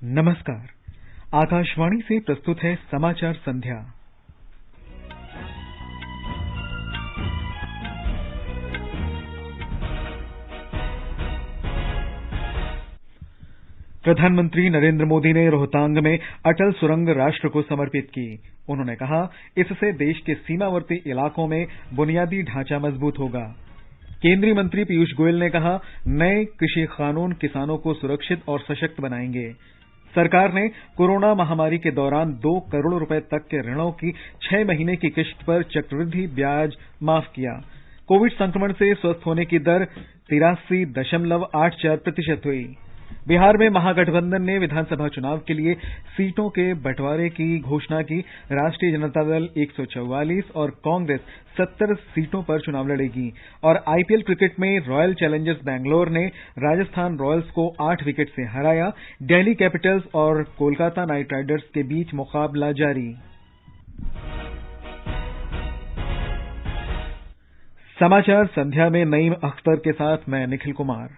नमस्कार। आकाशवाणी से प्रस्तुत है समाचार संध्या। प्रधानमंत्री नरेंद्र मोदी ने रोहतांग में अटल सुरंग राष्ट्र को समर्पित की। उन्होंने कहा, इससे देश के सीमावर्ती इलाकों में बुनियादी ढांचा मजबूत होगा। केंद्रीय मंत्री पीयूष गोयल ने कहा, नए कृषि कानून किसानों को सुरक्षित और सशक्त बनाएंगे। सरकार ने कोरोना महामारी के दौरान 2 करोड़ रुपए तक के ऋणों की 6 महीने की किश्त पर चक्रवृद्धि ब्याज माफ किया। कोविड संक्रमण से स्वस्थ होने की दर 83.84% हुई। बिहार में महागठबंधन ने विधानसभा चुनाव के लिए सीटों के बंटवारे की घोषणा की। राष्ट्रीय जनता दल 144 और कांग्रेस 70 सीटों पर चुनाव लड़ेगी। और आईपीएल क्रिकेट में रॉयल चैलेंजर्स बैंगलोर ने राजस्थान रॉयल्स को 8 विकेट से हराया। दिल्ली कैपिटल्स और कोलकाता नाइट राइडर्स के बीच मुकाबला जारी। समाचार संध्या में नईम अख्तर के साथ मैं निखिल कुमार।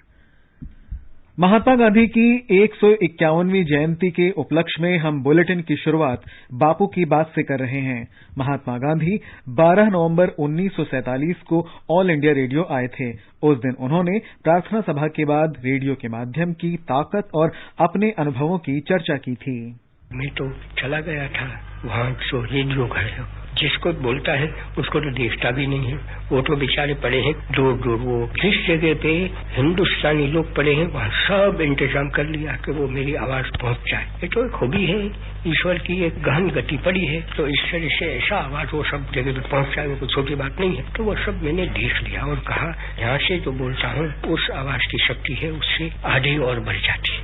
महात्मा गांधी की 151वीं जयंती के उपलक्ष्य में हम बुलेटिन की शुरुआत बापू की बात से कर रहे हैं। महात्मा गांधी 12 नवंबर 1947 को ऑल इंडिया रेडियो आए थे। उस दिन उन्होंने प्रार्थना सभा के बाद रेडियो के माध्यम की ताकत और अपने अनुभवों की चर्चा की थी। मैं तो चला गया था वहाँ, जो रेडियो घर है, जिसको बोलता है उसको तो देखता भी नहीं है। वो तो बेचारे पड़े हैं दूर दूर, वो जिस जगह पे हिंदुस्तानी लोग पड़े हैं वहाँ सब इंतजाम कर लिया कि वो मेरी आवाज पहुँच जाए। ये तो एक खूबी है, ईश्वर की एक गहन गति पड़ी है, तो इस तरह से ऐसा आवाज वो सब जगह पे पहुँच जाए, वो कोई छोटी बात नहीं है। तो वो सब मैंने देख लिया और कहा, यहाँ से जो बोलता हूँ उस आवाज की शक्ति है उससे आधी और बढ़ जाती है।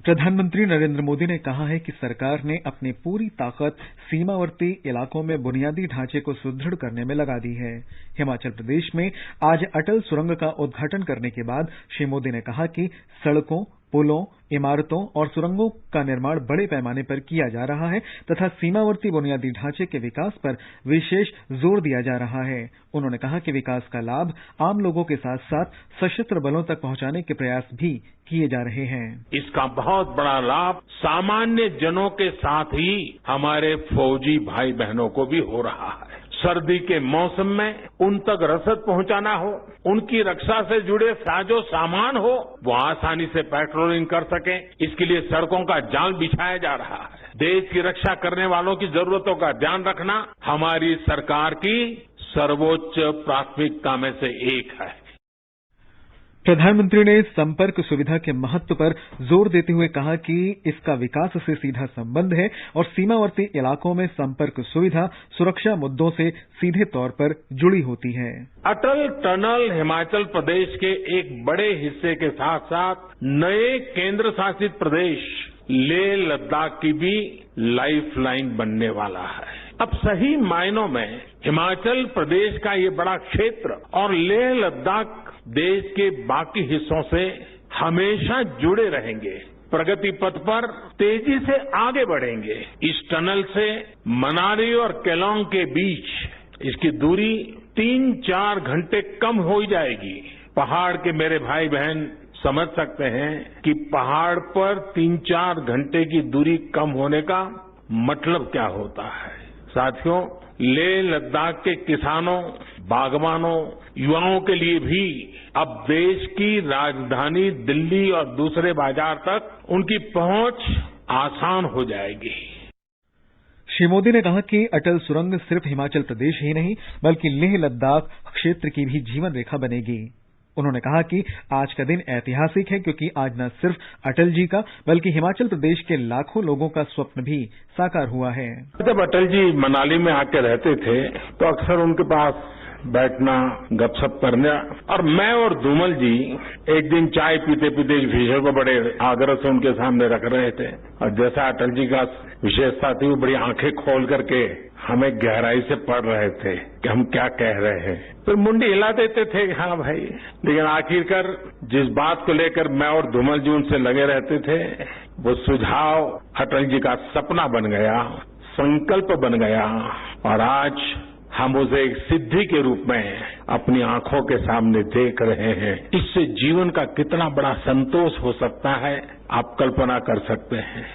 प्रधानमंत्री नरेंद्र मोदी ने कहा है कि सरकार ने अपनी पूरी ताकत सीमावर्ती इलाकों में बुनियादी ढांचे को सुदृढ़ करने में लगा दी है। हिमाचल प्रदेश में आज अटल सुरंग का उद्घाटन करने के बाद श्री मोदी ने कहा कि सड़कों, पुलों, इमारतों और सुरंगों का निर्माण बड़े पैमाने पर किया जा रहा है तथा सीमावर्ती बुनियादी ढांचे के विकास पर विशेष जोर दिया जा रहा है। उन्होंने कहा कि विकास का लाभ आम लोगों के साथ साथ सशस्त्र बलों तक पहुंचाने के प्रयास भी किए जा रहे हैं। इसका बहुत बड़ा लाभ सामान्य जनों के साथ ही हमारे फौजी भाई बहनों को भी हो रहा है। सर्दी के मौसम में उन तक रसद पहुंचाना हो, उनकी रक्षा से जुड़े साजो सामान हो, वो आसानी से पेट्रोलिंग कर सके, इसके लिए सड़कों का जाल बिछाया जा रहा है। देश की रक्षा करने वालों की जरूरतों का ध्यान रखना हमारी सरकार की सर्वोच्च प्राथमिकता में से एक है। प्रधानमंत्री ने संपर्क सुविधा के महत्व पर जोर देते हुए कहा कि इसका विकास से सीधा संबंध है और सीमावर्ती इलाकों में संपर्क सुविधा सुरक्षा मुद्दों से सीधे तौर पर जुड़ी होती है। अटल टनल हिमाचल प्रदेश के एक बड़े हिस्से के साथ साथ नए केंद्र शासित प्रदेश लेह लद्दाख की भी लाइफलाइन बनने वाला है। अब सही मायनों में हिमाचल प्रदेश का ये बड़ा क्षेत्र और लेह लद्दाख देश के बाकी हिस्सों से हमेशा जुड़े रहेंगे, प्रगति पथ पर तेजी से आगे बढ़ेंगे। इस टनल से मनाली और केलोंग के बीच इसकी दूरी 3-4 घंटे कम हो जाएगी। पहाड़ के मेरे भाई बहन समझ सकते हैं कि पहाड़ पर 3-4 घंटे की दूरी कम होने का मतलब क्या होता है। साथियों, लेह लद्दाख के किसानों, बागवानों, युवाओं के लिए भी अब देश की राजधानी दिल्ली और दूसरे बाजार तक उनकी पहुंच आसान हो जाएगी। श्री मोदी ने कहा कि अटल सुरंग सिर्फ हिमाचल प्रदेश ही नहीं बल्कि लेह लद्दाख क्षेत्र की भी जीवन रेखा बनेगी। उन्होंने कहा कि आज का दिन ऐतिहासिक है क्योंकि आज न सिर्फ अटल जी का बल्कि हिमाचल प्रदेश के लाखों लोगों का स्वप्न भी साकार हुआ है। जब अटल जी मनाली में आके रहते थे तो अक्सर उनके पास बैठना, गपशप करना, और मैं और धूमल जी एक दिन चाय पीते पीते इस विषय को बड़े आग्रह से उनके सामने रख रहे थे और जैसा अटल जी का विशेषता थी वो बड़ी आंखें खोल करके हमें गहराई से पढ़ रहे थे कि हम क्या कह रहे हैं। फिर मुंडी हिला देते थे कि हाँ भाई, लेकिन आखिरकार जिस बात को लेकर मैं और धूमल जी उनसे लगे रहते थे वो सुझाव अटल जी का सपना बन गया, संकल्प बन गया और आज हम उसे एक सिद्धि के रूप में अपनी आंखों के सामने देख रहे हैं। इससे जीवन का कितना बड़ा संतोष हो सकता है, आप कल्पना कर सकते हैं।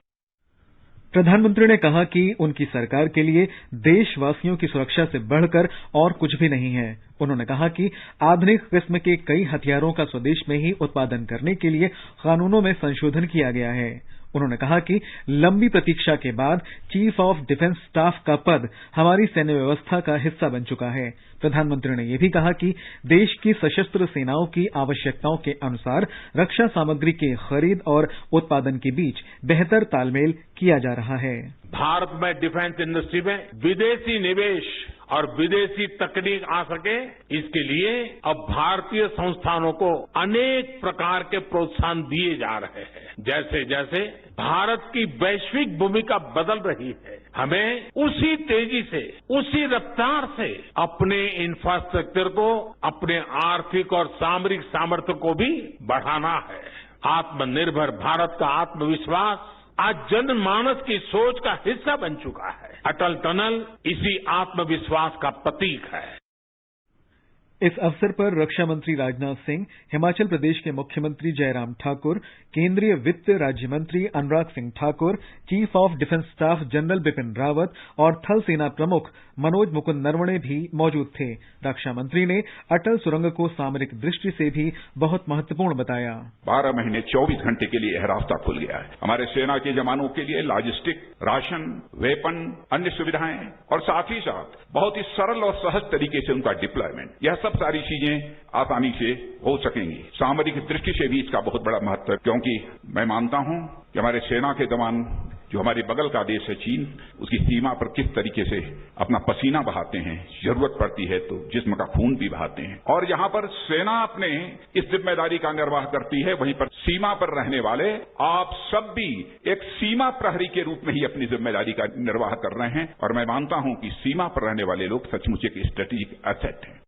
प्रधानमंत्री ने कहा कि उनकी सरकार के लिए देशवासियों की सुरक्षा से बढ़कर और कुछ भी नहीं है। उन्होंने कहा कि आधुनिक किस्म के कई हथियारों का स्वदेश में ही उत्पादन करने के लिए कानूनों में संशोधन किया गया है। उन्होंने कहा कि लंबी प्रतीक्षा के बाद चीफ ऑफ डिफेंस स्टाफ का पद हमारी सैन्य व्यवस्था का हिस्सा बन चुका है। प्रधानमंत्री ने यह भी कहा कि देश की सशस्त्र सेनाओं की आवश्यकताओं के अनुसार रक्षा सामग्री के खरीद और उत्पादन के बीच बेहतर तालमेल किया जा रहा है। भारत में डिफेंस इंडस्ट्री में विदेशी निवेश और विदेशी तकनीक आ सके, इसके लिए अब भारतीय संस्थानों को अनेक प्रकार के प्रोत्साहन दिए जा रहे हैं। जैसे जैसे भारत की वैश्विक भूमिका बदल रही है, हमें उसी तेजी से, उसी रफ्तार से अपने इंफ्रास्ट्रक्चर को, अपने आर्थिक और सामरिक सामर्थ्य को भी बढ़ाना है। आत्मनिर्भर भारत का आत्मविश्वास आज जनमानस की सोच का हिस्सा बन चुका है। अटल टनल इसी आत्मविश्वास का प्रतीक है। इस अवसर पर रक्षा मंत्री राजनाथ सिंह, हिमाचल प्रदेश के मुख्यमंत्री जयराम ठाकुर, केंद्रीय वित्त राज्य मंत्री Anurag Singh Thakur, chief of defence staff general Bipin Rawat और थल सेना प्रमुख मनोज मुकुंद नरवणे भी मौजूद थे। रक्षा मंत्री ने अटल सुरंग को सामरिक दृष्टि से भी बहुत महत्वपूर्ण बताया। 12 महीने 24 घंटे के लिए यह रास्ता खुल गया है। हमारे सेना के जवानों के लिए लॉजिस्टिक, राशन, वेपन, अन्य सुविधाएं और साथ ही साथ बहुत ही सरल और सहज तरीके से उनका डिप्लॉयमेंट, यह सब सारी चीजें आसानी से हो सकेंगी। सामरिक दृष्टि से भी इसका बहुत बड़ा महत्व है, क्योंकि मैं मानता हूं कि हमारे सेना के जवान जो हमारे बगल का देश है चीन, उसकी सीमा पर किस तरीके से अपना पसीना बहाते हैं, जरूरत पड़ती है तो जिस्म का खून भी बहाते हैं। और यहां पर सेना अपने इस जिम्मेदारी का निर्वाह करती है, वहीं पर सीमा पर रहने वाले आप सब भी एक सीमा प्रहरी के रूप में ही अपनी जिम्मेदारी का निर्वाह कर रहे हैं। और मैं मानता हूं कि सीमा पर रहने वाले लोग सचमुच एक स्ट्रेटेजिक एसेट हैं।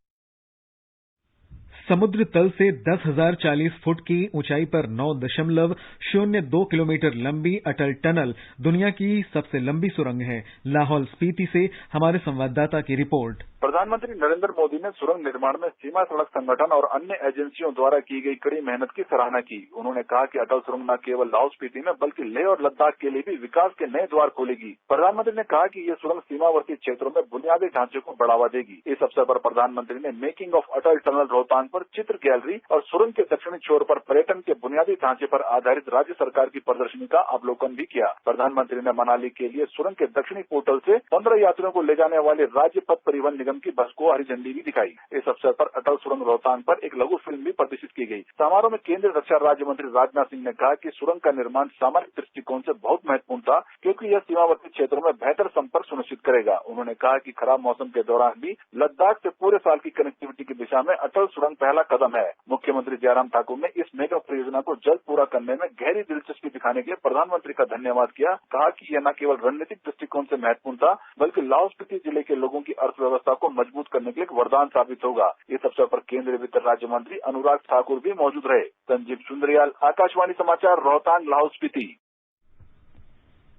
समुद्र तल से 10,040 फुट की ऊंचाई पर 9.02 किलोमीटर लंबी अटल टनल दुनिया की सबसे लंबी सुरंग है। लाहौल स्पीति से हमारे संवाददाता की रिपोर्ट। प्रधानमंत्री नरेंद्र मोदी ने सुरंग निर्माण में सीमा सड़क संगठन और अन्य एजेंसियों द्वारा की गई कड़ी मेहनत की सराहना की। उन्होंने कहा कि अटल सुरंग न केवल लाहौल स्पीति में बल्कि लेह और लद्दाख के लिए भी विकास के नए द्वार खोलेगी। प्रधानमंत्री ने कहा कि ये सुरंग सीमावर्ती क्षेत्रों में बुनियादी ढांचे को बढ़ावा देगी। इस अवसर पर प्रधानमंत्री ने making of Atal tunnel Rohtang पर चित्र गैलरी और सुरंग के दक्षिणी छोर पर पर्यटन के बुनियादी ढांचे पर आधारित राज्य सरकार की प्रदर्शनी का अवलोकन भी किया। प्रधानमंत्री ने मनाली के लिए सुरंग के दक्षिणी पोर्टल से 15 यात्रियों को ले जाने वाले राज्य पथ परिवहन निगम की बस को हरी झंडी भी दिखाई। इस अवसर पर अटल सुरंग रोहतांग पर एक लघु फिल्म भी प्रदर्शित की गई। समारोह में केंद्रीय रक्षा राज्य मंत्री राजनाथ सिंह ने कहा कि सुरंग का निर्माण सामरिक दृष्टिकोण से बहुत महत्वपूर्ण था, क्योंकि यह सीमावर्ती क्षेत्रों में बेहतर संपर्क सुनिश्चित करेगा। उन्होंने कहा कि खराब मौसम के दौरान भी लद्दाख से पूरे साल की कनेक्टिविटी की दिशा में अटल सुरंग पहला कदम है। मुख्यमंत्री जयराम ठाकुर ने इस मेगा परियोजना को जल्द पूरा करने में गहरी दिलचस्पी दिखाने के लिए प्रधानमंत्री का धन्यवाद किया। कहा कि यह न केवल रणनीतिक दृष्टिकोण से महत्वपूर्ण था, बल्कि लाहौल स्पीति जिले के लोगों की अर्थव्यवस्था को मजबूत करने के लिए एक वरदान साबित होगा। इस अवसर पर केंद्रीय वित्त राज्य मंत्री अनुराग ठाकुर भी मौजूद रहे। संजीव सुंदरियाल, आकाशवाणी समाचार, रोहतांग, लाहौल स्पीति।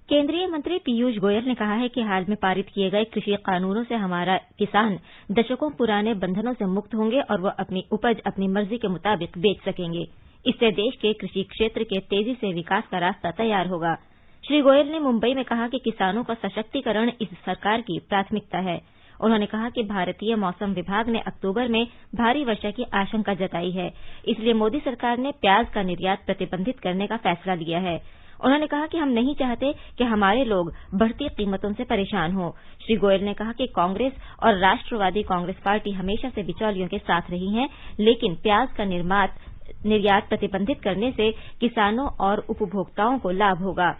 केंद्रीय मंत्री पीयूष गोयल ने कहा है कि हाल में पारित किए गए कृषि कानूनों से हमारा किसान दशकों पुराने बंधनों से मुक्त होंगे और वह अपनी उपज अपनी मर्जी के मुताबिक बेच सकेंगे। इससे देश के कृषि क्षेत्र के तेजी से विकास का रास्ता तैयार होगा। श्री गोयल ने मुंबई में कहा कि किसानों का सशक्तिकरण इस सरकार की प्राथमिकता है। उन्होंने कहा कि भारतीय मौसम विभाग ने अक्टूबर में भारी वर्षा की आशंका जताई है, इसलिए मोदी सरकार ने प्याज का निर्यात प्रतिबंधित करने का फैसला लिया है। उन्होंने कहा कि हम नहीं चाहते कि हमारे लोग बढ़ती कीमतों से परेशान हों। श्री गोयल ने कहा कि कांग्रेस और राष्ट्रवादी कांग्रेस पार्टी हमेशा से बिचौलियों के साथ रही हैं, लेकिन प्याज का निर्यात प्रतिबंधित करने से किसानों और उपभोक्ताओं को लाभ होगा।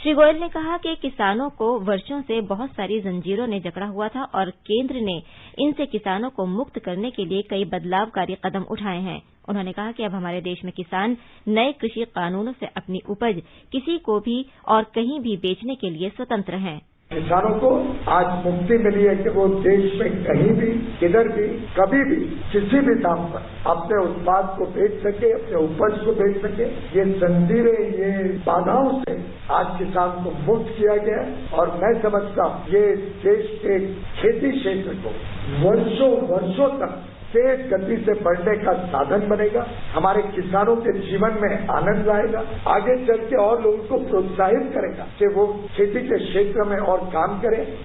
श्री गोयल ने कहा कि किसानों को वर्षों से बहुत सारी जंजीरों ने जकड़ा हुआ था और केंद्र ने इनसे किसानों को मुक्त करने के लिए कई बदलावकारी कदम उठाए हैं। उन्होंने कहा कि अब हमारे देश में किसान नए कृषि कानूनों से अपनी उपज किसी को भी और कहीं भी बेचने के लिए स्वतंत्र हैं। किसानों को आज मुक्ति मिली है कि वो देश में कहीं भी, किधर भी, कभी भी, किसी भी दाम पर अपने उत्पाद को बेच सके, अपने उपज को बेच सके। ये जंजीरें, ये बाधाओं से आज किसान को मुक्त किया गया और मैं समझता हूँ ये देश के खेती क्षेत्र को वर्षों तक तेज गति से बढ़ने का साधन बनेगा। हमारे किसानों के जीवन में आनंद लाएगा, आगे चल के और लोगों को प्रोत्साहित करेगा कि वो खेती के क्षेत्र में और काम करें।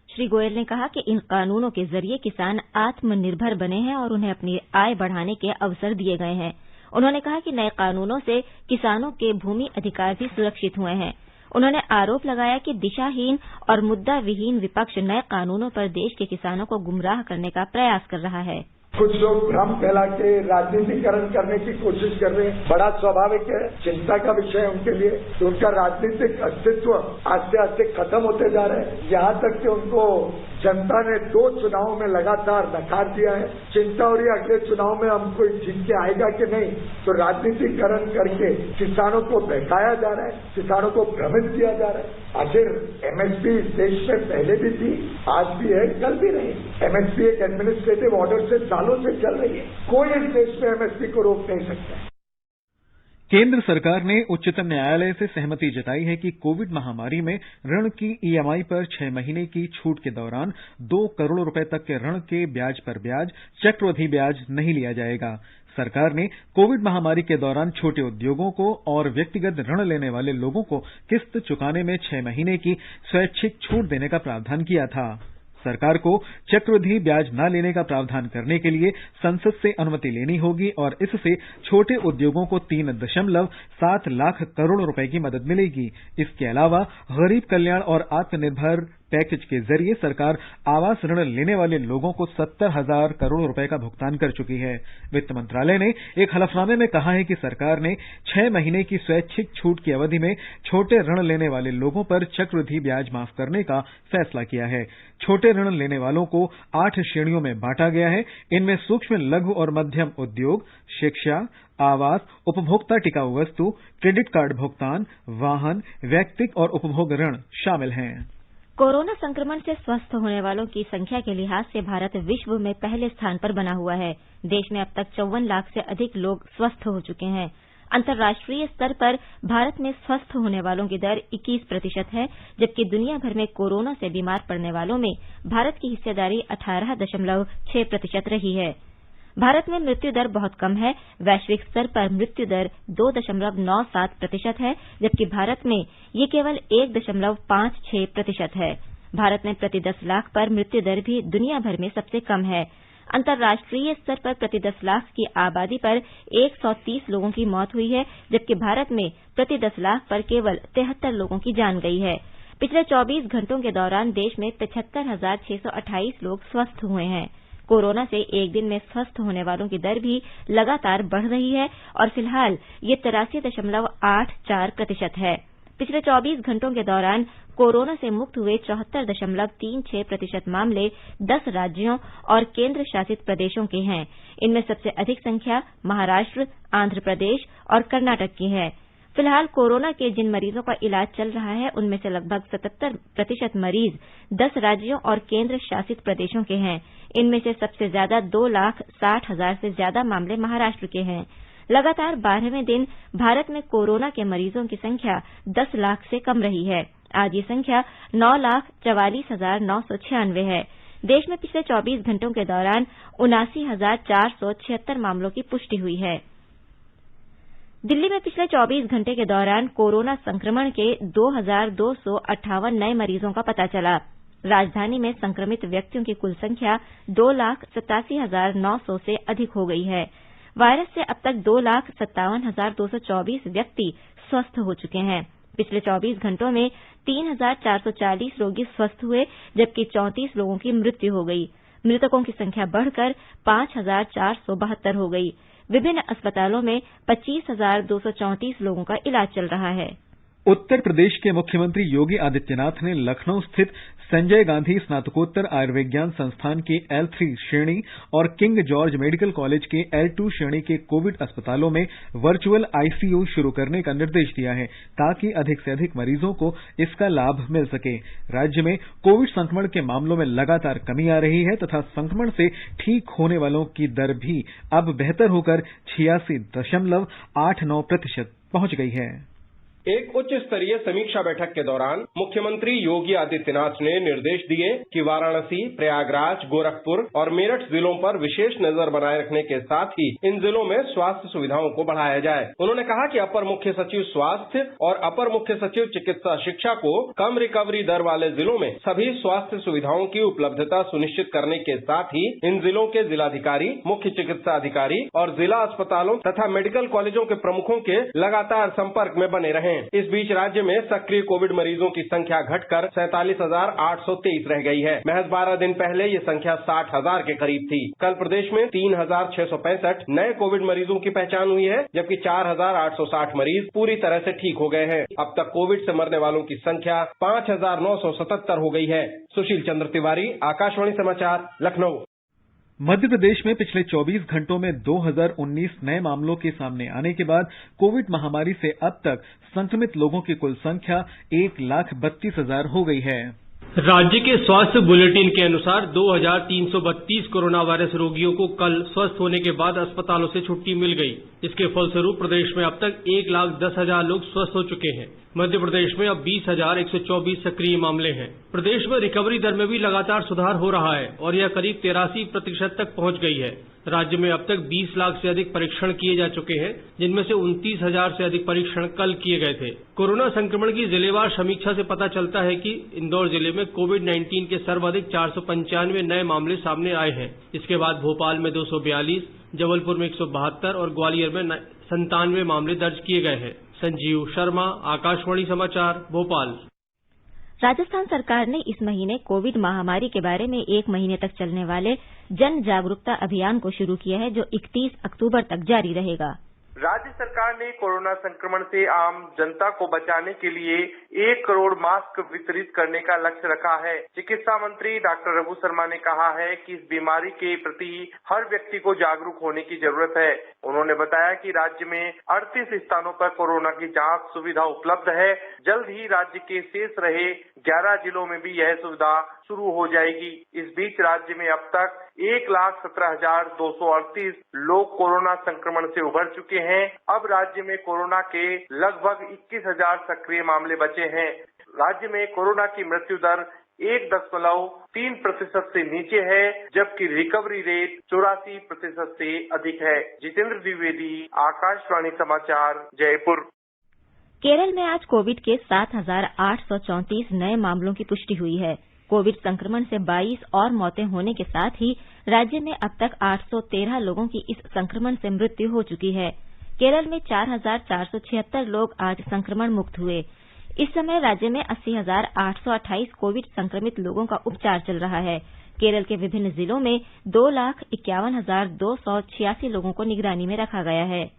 श्री गोयल ने कहा कि इन कानूनों के जरिए किसान आत्मनिर्भर बने हैं और उन्हें अपनी आय बढ़ाने के अवसर दिए गए हैं। उन्होंने कहा कि नए कानूनों से किसानों के भूमि अधिकार भी सुरक्षित हुए हैं। उन्होंने आरोप लगाया कि दिशाहीन और मुद्दा विहीन विपक्ष नए कानूनों पर देश के किसानों को गुमराह करने का प्रयास कर रहा है। कुछ लोग भ्रम फैला के राजनीतिकरण करने की कोशिश कर रहे हैं। बड़ा स्वाभाविक है, चिंता का विषय है उनके लिए। तो उनका राजनीतिक अस्तित्व आस्ते आस्ते खत्म होते जा रहे हैं। यहाँ तक कि उनको जनता ने 2 चुनावों में लगातार नकार दिया है। चिंता हो रही है अगले चुनाव में हम कोई जीत के आएगा कि नहीं। तो राजनीतिकरण करके किसानों को बहकाया जा रहा है, किसानों को भ्रमित किया जा रहा है। आखिर एमएसपी देश में पहले भी थी, आज भी है, कल भी नहीं। एमएसपी एक एडमिनिस्ट्रेटिव ऑर्डर से सालों से चल रही है। कोई इस देश में एमएसपी को रोक नहीं सकता। केंद्र सरकार ने उच्चतम न्यायालय से सहमति जताई है कि कोविड महामारी में ऋण की ईएमआई पर 6 महीने की छूट के दौरान 2 करोड़ रुपए तक के ऋण के ब्याज पर ब्याज, चक्रवृद्धि ब्याज नहीं लिया जाएगा। सरकार ने कोविड महामारी के दौरान छोटे उद्योगों को और व्यक्तिगत ऋण लेने वाले लोगों को किस्त चुकाने में 6 महीने की स्वैच्छिक छूट देने का प्रावधान किया था। सरकार को चक्रवृद्धि ब्याज न लेने का प्रावधान करने के लिए संसद से अनुमति लेनी होगी और इससे छोटे उद्योगों को 3.7 लाख करोड़ रुपए की मदद मिलेगी। इसके अलावा गरीब कल्याण और आत्मनिर्भर पैकेज के जरिए सरकार आवास ऋण लेने वाले लोगों को 70,000 करोड़ रुपए का भुगतान कर चुकी है। वित्त मंत्रालय ने एक हलफनामे में कहा है कि सरकार ने 6 महीने की स्वैच्छिक छूट की अवधि में छोटे ऋण लेने वाले लोगों पर चक्रवृद्धि ब्याज माफ करने का फैसला किया है। छोटे ऋण लेने वालों को 8 श्रेणियों में बांटा गया है। इनमें सूक्ष्म, लघु और मध्यम उद्योग, शिक्षा, आवास, उपभोक्ता टिकाऊ वस्तु, क्रेडिट कार्ड भुगतान, वाहन, व्यक्तिगत और उपभोग ऋण शामिल हैं। कोरोना संक्रमण से स्वस्थ होने वालों की संख्या के लिहाज से भारत विश्व में पहले स्थान पर बना हुआ है। देश में अब तक 54 लाख से अधिक लोग स्वस्थ हो चुके हैं। अंतर्राष्ट्रीय स्तर पर भारत में स्वस्थ होने वालों की दर 21% है, जबकि दुनिया भर में कोरोना से बीमार पड़ने वालों में भारत की हिस्सेदारी 18.6% रही है। भारत में मृत्यु दर बहुत कम है। वैश्विक स्तर पर मृत्यु दर 2.97% है, जबकि भारत में ये केवल 1.56% है। भारत में प्रति 10 लाख पर मृत्यु दर भी दुनिया भर में सबसे कम है। अंतर्राष्ट्रीय स्तर पर प्रति 10 लाख की आबादी पर 130 लोगों की मौत हुई है, जबकि भारत में प्रति 10 लाख पर केवल 73 लोगों की जान गई है। पिछले 24 घंटों के दौरान देश में 75,628 लोग स्वस्थ हुए हैं। कोरोना से एक दिन में स्वस्थ होने वालों की दर भी लगातार बढ़ रही है और फिलहाल ये 83.84% है। पिछले 24 घंटों के दौरान कोरोना से मुक्त हुए 74.36% मामले 10 राज्यों और केंद्र शासित प्रदेशों के हैं। इनमें सबसे अधिक संख्या महाराष्ट्र, आंध्र प्रदेश और कर्नाटक की है। फिलहाल कोरोना के जिन मरीजों का इलाज चल रहा है, उनमें से लगभग 77% मरीज 10 राज्यों और केंद्र शासित प्रदेशों के हैं। इनमें से सबसे ज्यादा 2,60,000 से ज्यादा मामले महाराष्ट्र के हैं। लगातार 12वें दिन भारत में कोरोना के मरीजों की संख्या 10 लाख से कम रही है। आज ये संख्या 9,44,996 है। देश में पिछले 24 घंटों के दौरान 79,476 मामलों की पुष्टि हुई है। दिल्ली में पिछले 24 घंटे के दौरान कोरोना संक्रमण के 2,258 नए मरीजों का पता चला। राजधानी में संक्रमित व्यक्तियों की कुल संख्या 2,87,900 से अधिक हो गई है। वायरस से अब तक 2,57,224 व्यक्ति स्वस्थ हो चुके हैं। पिछले 24 घंटों में 3,440 रोगी स्वस्थ हुए, जबकि 34 लोगों की मृत्यु हो गई। मृतकों की संख्या बढ़कर 5,472 हो गई। विभिन्न अस्पतालों में 25,234 लोगों का इलाज चल रहा है। उत्तर प्रदेश के मुख्यमंत्री योगी आदित्यनाथ ने लखनऊ स्थित संजय गांधी स्नातकोत्तर आयुर्विज्ञान संस्थान के L3 श्रेणी और किंग जॉर्ज मेडिकल कॉलेज के L2 श्रेणी के कोविड अस्पतालों में वर्चुअल ICU शुरू करने का निर्देश दिया है, ताकि अधिक से अधिक मरीजों को इसका लाभ मिल सके। राज्य में कोविड संक्रमण के मामलों में लगातार कमी आ रही है तथा संक्रमण से ठीक होने वालों की दर भी अब बेहतर होकर 86.89% पहुंच गई है। एक उच्च स्तरीय समीक्षा बैठक के दौरान मुख्यमंत्री योगी आदित्यनाथ ने निर्देश दिए कि वाराणसी, प्रयागराज, गोरखपुर और मेरठ जिलों पर विशेष नजर बनाए रखने के साथ ही इन जिलों में स्वास्थ्य सुविधाओं को बढ़ाया जाए। उन्होंने कहा कि अपर मुख्य सचिव स्वास्थ्य और अपर मुख्य सचिव चिकित्सा शिक्षा को कम रिकवरी दर वाले जिलों में सभी स्वास्थ्य सुविधाओं की उपलब्धता सुनिश्चित करने के साथ ही इन जिलों के जिलाधिकारी, मुख्य चिकित्सा अधिकारी और जिला अस्पतालों तथा मेडिकल कॉलेजों के प्रमुखों के लगातार संपर्क में बने रहें। इस बीच राज्य में सक्रिय कोविड मरीजों की संख्या घटकर 47,823 रह गई है। महज 12 दिन पहले ये संख्या 60,000 के करीब थी। कल प्रदेश में 3,665 नए कोविड मरीजों की पहचान हुई है, जबकि 4,860 मरीज पूरी तरह से ठीक हो गए हैं। अब तक कोविड से मरने वालों की संख्या 5,977 हो गई है। सुशील चंद्र तिवारी, आकाशवाणी समाचार, लखनऊ। मध्य प्रदेश में पिछले 24 घंटों में 2019 नए मामलों के सामने आने के बाद कोविड महामारी से अब तक संक्रमित लोगों की कुल संख्या 1,32,000 हो गई है। राज्य के स्वास्थ्य बुलेटिन के अनुसार 2,332 कोरोना वायरस रोगियों को कल स्वस्थ होने के बाद अस्पतालों से छुट्टी मिल गई। इसके फलस्वरूप प्रदेश में अब तक 1,10,000 लोग स्वस्थ हो चुके हैं। मध्य प्रदेश में अब 20,124 सक्रिय मामले हैं। प्रदेश में रिकवरी दर में भी लगातार सुधार हो रहा है और यह करीब 83% तक पहुंच गई है। राज्य में अब तक 20 लाख से अधिक परीक्षण किए जा चुके हैं, जिनमें से 29,000 से अधिक परीक्षण कल किए गए थे। कोरोना संक्रमण की जिलेवार समीक्षा से पता चलता है कि इंदौर जिले में कोविड-19 के सर्वाधिक 495 नए मामले सामने आए हैं। इसके बाद भोपाल में 242, जबलपुर में 172 और ग्वालियर में 97 मामले दर्ज किए गए हैं। संजीव शर्मा, आकाशवाणी समाचार, भोपाल। राजस्थान सरकार ने इस महीने कोविड महामारी के बारे में 1 महीने तक चलने वाले जन जागरूकता अभियान को शुरू किया है, जो 31 अक्टूबर तक जारी रहेगा। राज्य सरकार ने कोरोना संक्रमण से आम जनता को बचाने के लिए 1 करोड़ मास्क वितरित करने का लक्ष्य रखा है। चिकित्सा मंत्री डॉक्टर रघु शर्मा ने कहा है कि इस बीमारी के प्रति हर व्यक्ति को जागरूक होने की जरूरत है। उन्होंने बताया कि राज्य में 38 स्थानों पर कोरोना की जांच सुविधा उपलब्ध है। जल्द ही राज्य के शेष रहे 11 जिलों में भी यह सुविधा शुरू हो जाएगी। इस बीच राज्य में अब तक 1,17,238 लोग कोरोना संक्रमण से उभर चुके हैं। अब राज्य में कोरोना के लगभग 21,000 सक्रिय मामले बचे हैं। राज्य में कोरोना की मृत्यु दर 1.3% से नीचे है, जबकि रिकवरी रेट 84% से अधिक है। जितेंद्र द्विवेदी, आकाशवाणी समाचार, जयपुर। केरल में आज कोविड के 7,834 नए मामलों की पुष्टि हुई है। कोविड संक्रमण से 22 और मौतें होने के साथ ही राज्य में अब तक 813 लोगों की इस संक्रमण से मृत्यु हो चुकी है। केरल में 4,476 लोग आज संक्रमण मुक्त हुए। इस समय राज्य में 80,828 कोविड संक्रमित लोगों का उपचार चल रहा है। केरल के विभिन्न जिलों में 2,51,286 लोगों को निगरानी में रखा गया है।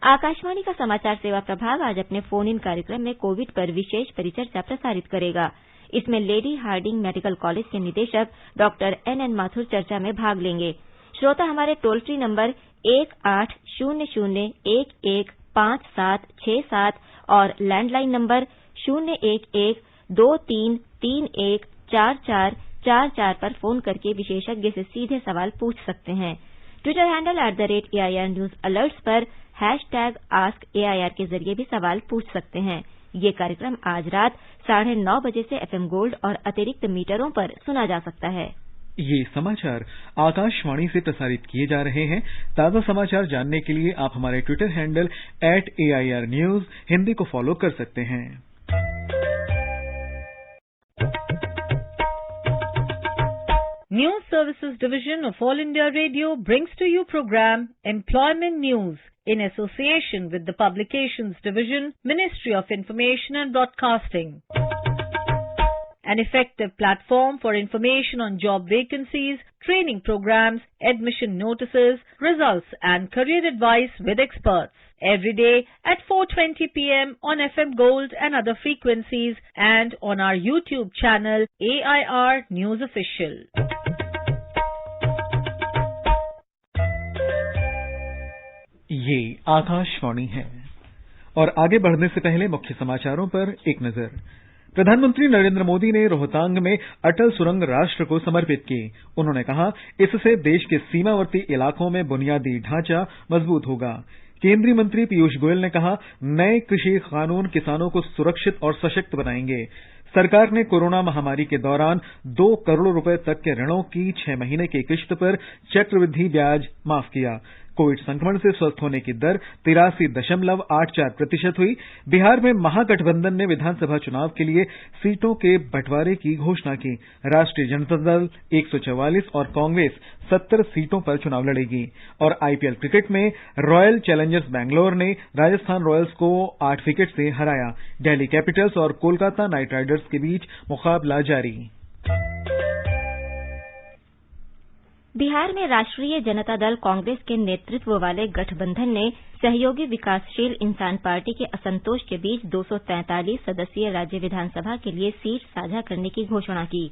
आकाशवाणी का समाचार सेवा प्रभाग आज अपने फोन इन कार्यक्रम में कोविड पर विशेष परिचर्चा प्रसारित करेगा। इसमें लेडी हार्डिंग मेडिकल कॉलेज के निदेशक डॉक्टर NN माथुर चर्चा में भाग लेंगे। श्रोता हमारे टोल फ्री नंबर 1800115767 और लैंडलाइन नंबर 01123314444 पर फोन करके विशेषज्ञ से सीधे सवाल पूछ सकते हैं। Twitter handle @AIR News Alerts पर #AskAIR के जरिए भी सवाल पूछ सकते हैं। ये कार्यक्रम आज रात 9:30 बजे से FM गोल्ड और अतिरिक्त मीटरों पर सुना जा सकता है। ये समाचार आकाशवाणी से प्रसारित किए जा रहे हैं। ताज़ा समाचार जानने के लिए आप हमारे Twitter handle @AIR News Hindi को फॉलो कर सकते हैं। News Services Division of All India Radio brings to you program Employment News in association with the Publications Division, Ministry of Information and Broadcasting. An effective platform for information on job vacancies, training programs, admission notices, results and career advice with experts. Every day at 4:20 p.m. on FM Gold and other frequencies and on our YouTube channel AIR News Official. ये आकाशवाणी है और आगे बढ़ने से पहले मुख्य समाचारों पर एक नजर। प्रधानमंत्री नरेंद्र मोदी ने रोहतांग में अटल सुरंग राष्ट्र को समर्पित की। उन्होंने कहा, इससे देश के सीमावर्ती इलाकों में बुनियादी ढांचा मजबूत होगा। केंद्रीय मंत्री पीयूष गोयल ने कहा, नए कृषि कानून किसानों को सुरक्षित और सशक्त बनाएंगे। सरकार ने कोरोना महामारी के दौरान 2 करोड़ रुपए तक के ऋणों की 6 महीने की किश्त पर चक्रवृद्धि ब्याज माफ किया। कोविड संक्रमण से स्वस्थ होने की दर 83.84% हुई। बिहार में महागठबंधन ने विधानसभा चुनाव के लिए सीटों के बंटवारे की घोषणा की। राष्ट्रीय जनता दल 144 और कांग्रेस 70 सीटों पर चुनाव लड़ेगी। और आईपीएल क्रिकेट में रॉयल चैलेंजर्स बैंगलोर ने राजस्थान रॉयल्स को 8 विकेट से हराया। दिल्ली कैपिटल्स और कोलकाता नाइट राइडर्स के बीच मुकाबला जारी। बिहार में राष्ट्रीय जनता दल कांग्रेस के नेतृत्व वाले गठबंधन ने सहयोगी विकासशील इंसान पार्टी के असंतोष के बीच 243 सदस्यीय राज्य विधानसभा के लिए सीट साझा करने की घोषणा की।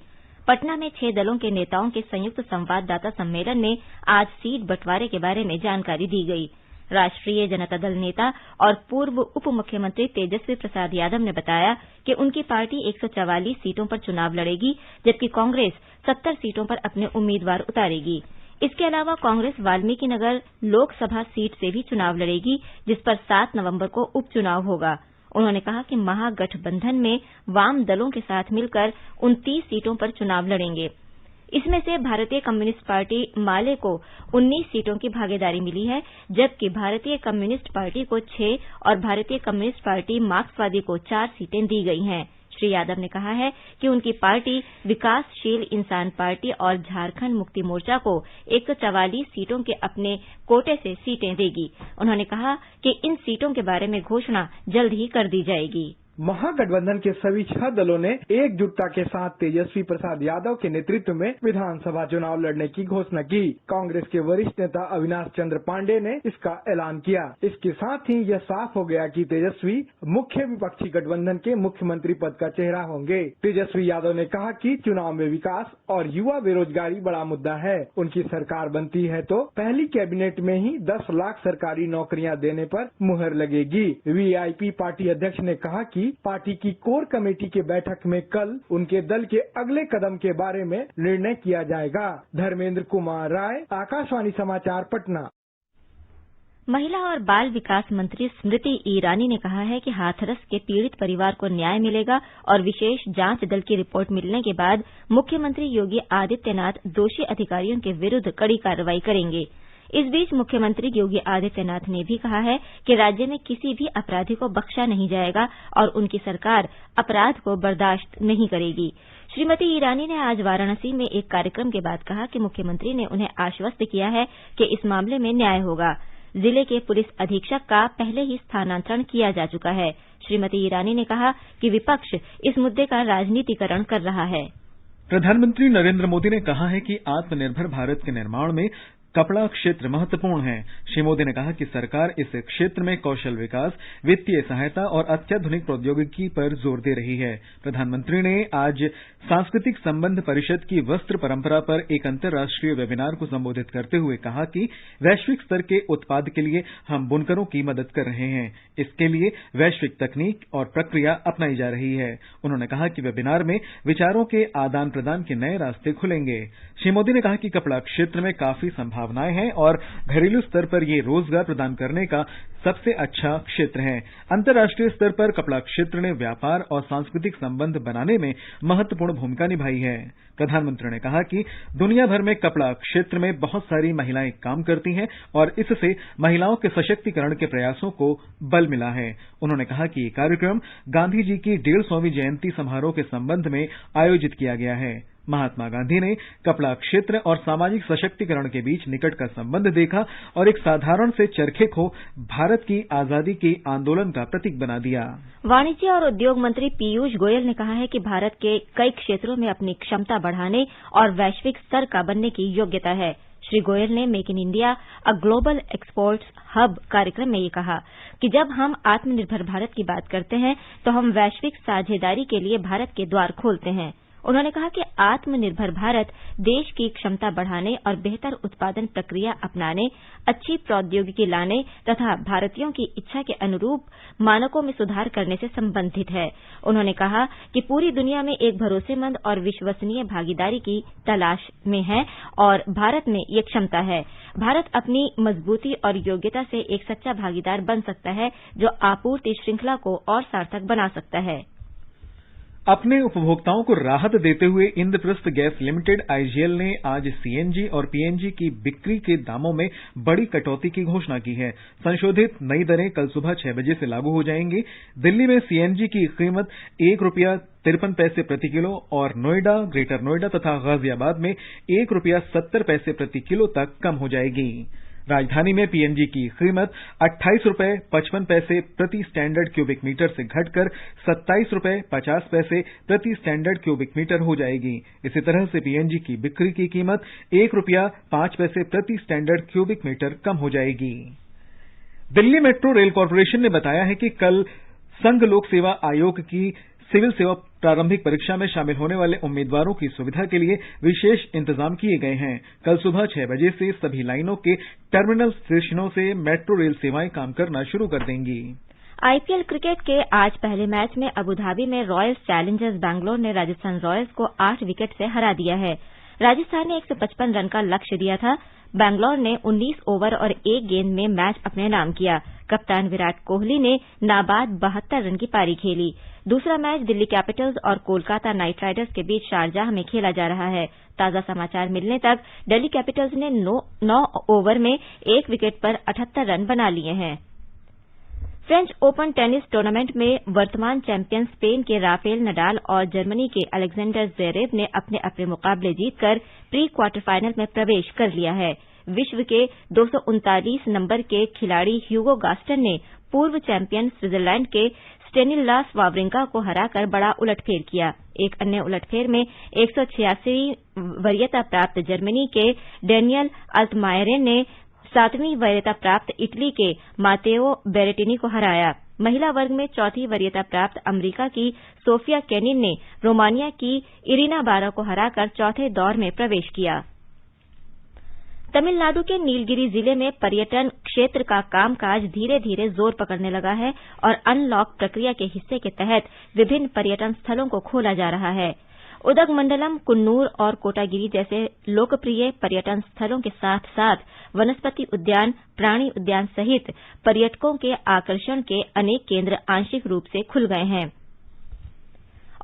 पटना में 6 दलों के नेताओं के संयुक्त संवाददाता सम्मेलन में आज सीट बंटवारे के बारे में जानकारी दी गई। राष्ट्रीय जनता दल नेता और पूर्व उप मुख्यमंत्री तेजस्वी प्रसाद यादव ने बताया कि उनकी पार्टी 144 सीटों पर चुनाव लड़ेगी, जबकि कांग्रेस 70 सीटों पर अपने उम्मीदवार उतारेगी। इसके अलावा कांग्रेस वाल्मीकिनगर लोकसभा सीट से भी चुनाव लड़ेगी, जिस पर 7 नवंबर को उपचुनाव होगा। उन्होंने कहा कि महागठबंधन में वाम दलों के साथ मिलकर 29 सीटों पर चुनाव लड़ेंगे। इसमें से भारतीय कम्युनिस्ट पार्टी माले को 19 सीटों की भागीदारी मिली है, जबकि भारतीय कम्युनिस्ट पार्टी को 6 और भारतीय कम्युनिस्ट पार्टी मार्क्सवादी को 4 सीटें दी गई हैं। श्री यादव ने कहा है कि उनकी पार्टी विकासशील इंसान पार्टी और झारखंड मुक्ति मोर्चा को 144 सीटों के अपने कोटे से सीटें देगी। उन्होंने कहा कि इन सीटों के बारे में घोषणा जल्द ही कर दी जाएगी। महागठबंधन के सभी 6 दलों ने एकजुटता के साथ तेजस्वी प्रसाद यादव के नेतृत्व में विधानसभा चुनाव लड़ने की घोषणा की। कांग्रेस के वरिष्ठ नेता अविनाश चंद्र पांडे ने इसका ऐलान किया। इसके साथ ही यह साफ हो गया कि तेजस्वी मुख्य विपक्षी गठबंधन के मुख्यमंत्री पद का चेहरा होंगे। तेजस्वी यादव ने कहा कि चुनाव में विकास और युवा बेरोजगारी बड़ा मुद्दा है। उनकी सरकार बनती है तो पहली कैबिनेट में ही 10 लाख सरकारी नौकरियां देने पर मुहर लगेगी। वीआईपी पार्टी अध्यक्ष ने कहा कि पार्टी की कोर कमेटी की बैठक में कल उनके दल के अगले कदम के बारे में निर्णय किया जाएगा। धर्मेंद्र कुमार राय, आकाशवाणी समाचार, पटना। महिला और बाल विकास मंत्री स्मृति ईरानी ने कहा है कि हाथरस के पीड़ित परिवार को न्याय मिलेगा और विशेष जांच दल की रिपोर्ट मिलने के बाद मुख्यमंत्री योगी आदित्यनाथ दोषी अधिकारियों के विरुद्ध कड़ी कार्रवाई करेंगे। इस बीच मुख्यमंत्री योगी आदित्यनाथ ने भी कहा है कि राज्य में किसी भी अपराधी को बख्शा नहीं जाएगा और उनकी सरकार अपराध को बर्दाश्त नहीं करेगी। श्रीमती ईरानी ने आज वाराणसी में एक कार्यक्रम के बाद कहा कि मुख्यमंत्री ने उन्हें आश्वस्त किया है कि इस मामले में न्याय होगा। जिले के पुलिस अधीक्षक का पहले ही स्थानांतरण किया जा चुका है। श्रीमती ईरानी ने कहा कि विपक्ष इस मुद्दे का राजनीतिकरण कर रहा है। प्रधानमंत्री नरेंद्र मोदी ने कहा है कि आत्मनिर्भर भारत के निर्माण में कपड़ा क्षेत्र महत्वपूर्ण है। श्री मोदी ने कहा कि सरकार इस क्षेत्र में कौशल विकास, वित्तीय सहायता और अत्याधुनिक प्रौद्योगिकी पर जोर दे रही है। प्रधानमंत्री ने आज सांस्कृतिक संबंध परिषद की वस्त्र परंपरा पर एक अंतर्राष्ट्रीय वेबिनार को संबोधित करते हुए कहा कि वैश्विक स्तर के उत्पाद के लिए हम बुनकरों की मदद कर रहे हैं। इसके लिए वैश्विक तकनीक और प्रक्रिया अपनाई जा रही है। उन्होंने कहा कि वेबिनार में विचारों के आदान प्रदान के नए रास्ते खुलेंगे। श्री मोदी ने कहा कि कपड़ा क्षेत्र में काफी संभावनाएं हैं और घरेलू स्तर पर ये रोजगार प्रदान करने का सबसे अच्छा क्षेत्र है। अंतर्राष्ट्रीय स्तर पर कपड़ा क्षेत्र ने व्यापार और सांस्कृतिक संबंध बनाने में महत्वपूर्ण भूमिका निभाई है। प्रधानमंत्री ने कहा कि दुनिया भर में कपड़ा क्षेत्र में बहुत सारी महिलाएं काम करती हैं और इससे महिलाओं के सशक्तिकरण के प्रयासों को बल मिला है। उन्होंने कहा कि ये कार्यक्रम गांधी जी की 150वीं जयंती समारोह के संबंध में आयोजित किया गया है। महात्मा गांधी ने कपड़ा क्षेत्र और सामाजिक सशक्तिकरण के बीच निकट का संबंध देखा और एक साधारण से चरखे को भारत की आजादी के आंदोलन का प्रतीक बना दिया। वाणिज्य और उद्योग मंत्री पीयूष गोयल ने कहा है कि भारत के कई क्षेत्रों में अपनी क्षमता बढ़ाने और वैश्विक स्तर का बनने की योग्यता है। श्री गोयल ने make in India a global exports hub कार्यक्रम में ये कहा कि जब हम आत्मनिर्भर भारत की बात करते हैं तो हम वैश्विक साझेदारी के लिए भारत के द्वार खोलते हैं। उन्होंने कहा कि आत्मनिर्भर भारत देश की क्षमता बढ़ाने और बेहतर उत्पादन प्रक्रिया अपनाने, अच्छी प्रौद्योगिकी लाने तथा भारतीयों की इच्छा के अनुरूप मानकों में सुधार करने से संबंधित है। उन्होंने कहा कि पूरी दुनिया में एक भरोसेमंद और विश्वसनीय भागीदारी की तलाश में है और भारत में ये क्षमता है। भारत अपनी मजबूती और योग्यता से एक सच्चा भागीदार बन सकता है जो आपूर्ति श्रृंखला को और सार्थक बना सकता है। अपने उपभोक्ताओं को राहत देते हुए इंद्रप्रस्थ गैस लिमिटेड आईजीएल ने आज सीएनजी और पीएनजी की बिक्री के दामों में बड़ी कटौती की घोषणा की है। संशोधित नई दरें कल सुबह 6 बजे से लागू हो जाएंगी। दिल्ली में सीएनजी की कीमत ₹1.53 प्रति किलो और नोएडा, ग्रेटर नोएडा तथा गाजियाबाद में ₹1.70 प्रति किलो तक कम हो जाएगी। राजधानी में पीएनजी की कीमत ₹28.55 प्रति स्टैंडर्ड क्यूबिक मीटर से घटकर ₹27.50 प्रति स्टैंडर्ड क्यूबिक मीटर हो जाएगी। इसी तरह से पीएनजी की बिक्री की कीमत ₹1.05 प्रति स्टैंडर्ड क्यूबिक मीटर कम हो जाएगी। दिल्ली मेट्रो रेल कॉरपोरेशन ने बताया है कि कल संघ लोक सेवा आयोग की सिविल सेवा प्रारंभिक परीक्षा में शामिल होने वाले उम्मीदवारों की सुविधा के लिए विशेष इंतजाम किए गए हैं। कल सुबह 6 बजे से सभी लाइनों के टर्मिनल स्टेशनों से मेट्रो रेल सेवाएं काम करना शुरू कर देंगी। आईपीएल क्रिकेट के आज पहले मैच में अबुधाबी में रॉयल्स चैलेंजर्स बैंगलोर ने राजस्थान रॉयल्स को 8 विकेट से हरा दिया है। राजस्थान ने 155 रन का लक्ष्य दिया था। बैंगलोर ने 19 ओवर और 1 गेंद में मैच अपने नाम किया। कप्तान विराट कोहली ने नाबाद 72 रन की पारी खेली। दूसरा मैच दिल्ली कैपिटल्स और कोलकाता नाइट राइडर्स के बीच शारजाह में खेला जा रहा है। ताजा समाचार मिलने तक दिल्ली कैपिटल्स ने 9 ओवर में 1 विकेट पर 78 रन बना लिए हैं। फ्रेंच ओपन टेनिस टूर्नामेंट में वर्तमान चैंपियन स्पेन के राफेल नडाल और जर्मनी के अलेक्जेंडर ज़वेरेव ने अपने अपने मुकाबले जीतकर प्री क्वार्टर फाइनल में प्रवेश कर लिया है। विश्व के 239 नंबर के खिलाड़ी ह्यूगो गास्टन ने पूर्व चैंपियन स्विट्जरलैंड के स्टेनिस्लास वावरिंका को हराकर बड़ा उलटफेर किया। एक अन्य उलटफेर में 186वीं वरीयता प्राप्त जर्मनी के डेनियल अल्तमायरेन ने 7वीं वरीयता प्राप्त इटली के मातेओ बेरेटिनी को हराया। महिला वर्ग में 4थी वरीयता प्राप्त अमेरिका की सोफिया केनिन ने रोमानिया की इरिना बारा को हराकर चौथे दौर में प्रवेश किया। तमिलनाडु के नीलगिरी जिले में पर्यटन क्षेत्र का कामकाज धीरे धीरे जोर पकड़ने लगा है और अनलॉक प्रक्रिया के हिस्से के तहत विभिन्न पर्यटन स्थलों को खोला जा रहा है। उदगमंडलम, कुन्नूर और कोटागिरी जैसे लोकप्रिय पर्यटन स्थलों के साथ साथ वनस्पति उद्यान, प्राणी उद्यान सहित पर्यटकों के आकर्षण के अनेक केंद्र आंशिक रूप से खुल गए हैं।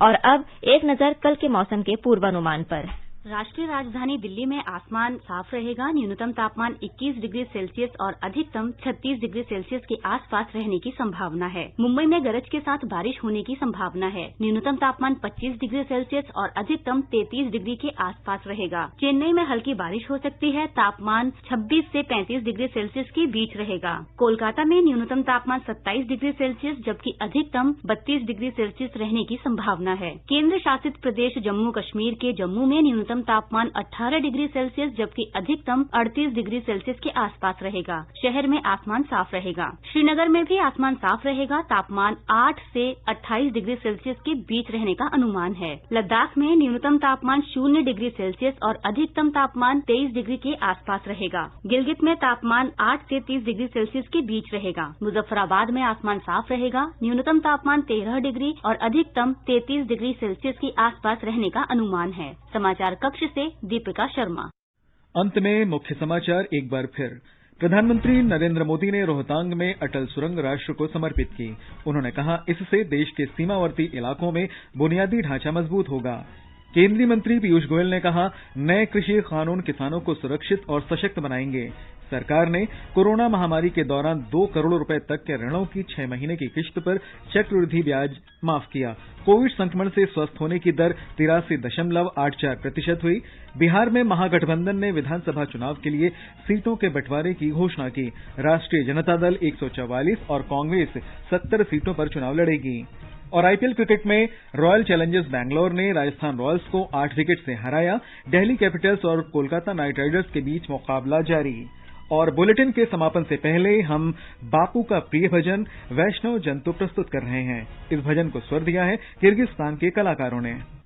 और अब एक नजर कल के मौसम के पूर्वानुमान पर। राष्ट्रीय राजधानी दिल्ली में आसमान साफ रहेगा। न्यूनतम तापमान 21 डिग्री सेल्सियस और अधिकतम 36 डिग्री सेल्सियस के आसपास रहने की संभावना है। मुंबई में गरज के साथ बारिश होने की संभावना है। न्यूनतम तापमान 25 डिग्री सेल्सियस और अधिकतम 33 डिग्री के आसपास रहेगा। चेन्नई में हल्की बारिश हो सकती है। तापमान 26 से 35 डिग्री सेल्सियस के बीच रहेगा। कोलकाता में न्यूनतम तापमान 27 डिग्री सेल्सियस जबकि अधिकतम 32 डिग्री सेल्सियस रहने की संभावना है। केंद्र शासित प्रदेश जम्मू कश्मीर के जम्मू में न्यूनतम तापमान 18 डिग्री सेल्सियस जबकि अधिकतम 38 डिग्री सेल्सियस के आसपास रहेगा। शहर में आसमान साफ रहेगा। श्रीनगर में भी आसमान साफ रहेगा। तापमान 8 से 28 डिग्री सेल्सियस के बीच रहने का अनुमान है। लद्दाख में न्यूनतम तापमान 0 डिग्री सेल्सियस और अधिकतम तापमान 23 डिग्री के आसपास रहेगा। गिलगित में तापमान 8 से 30 डिग्री सेल्सियस के बीच रहेगा। मुजफ्फराबाद में आसमान साफ रहेगा। न्यूनतम तापमान 13 डिग्री और अधिकतम 33 डिग्री सेल्सियस के आसपास रहने का अनुमान है। समाचार कक्ष से दीपिका शर्मा। अंत में मुख्य समाचार एक बार फिर। प्रधानमंत्री नरेंद्र मोदी ने रोहतांग में अटल सुरंग राष्ट्र को समर्पित की। उन्होंने कहा, इससे देश के सीमावर्ती इलाकों में बुनियादी ढांचा मजबूत होगा। केंद्रीय मंत्री पीयूष गोयल ने कहा, नए कृषि कानून किसानों को सुरक्षित और सशक्त बनाएंगे। सरकार ने कोरोना महामारी के दौरान 2 करोड़ रुपए तक के ऋणों की 6 महीने की किश्त पर चक्रवृद्धि ब्याज माफ किया। कोविड संक्रमण से स्वस्थ होने की दर 83.84% हुई। बिहार में महागठबंधन ने विधानसभा चुनाव के लिए सीटों के बंटवारे की घोषणा की। राष्ट्रीय जनता दल 144 और कांग्रेस 70 सीटों पर चुनाव लड़ेगी। और आईपीएल क्रिकेट में रॉयल चैलेंजर्स बैंगलोर ने राजस्थान रॉयल्स को 8 विकेट से हराया। दिल्ली कैपिटल्स और कोलकाता नाइट राइडर्स के बीच मुकाबला जारी। और बुलेटिन के समापन से पहले हम बापू का प्रिय भजन वैष्णव जंतु प्रस्तुत कर रहे हैं। इस भजन को स्वर दिया है किर्गिस्तान के कलाकारों ने।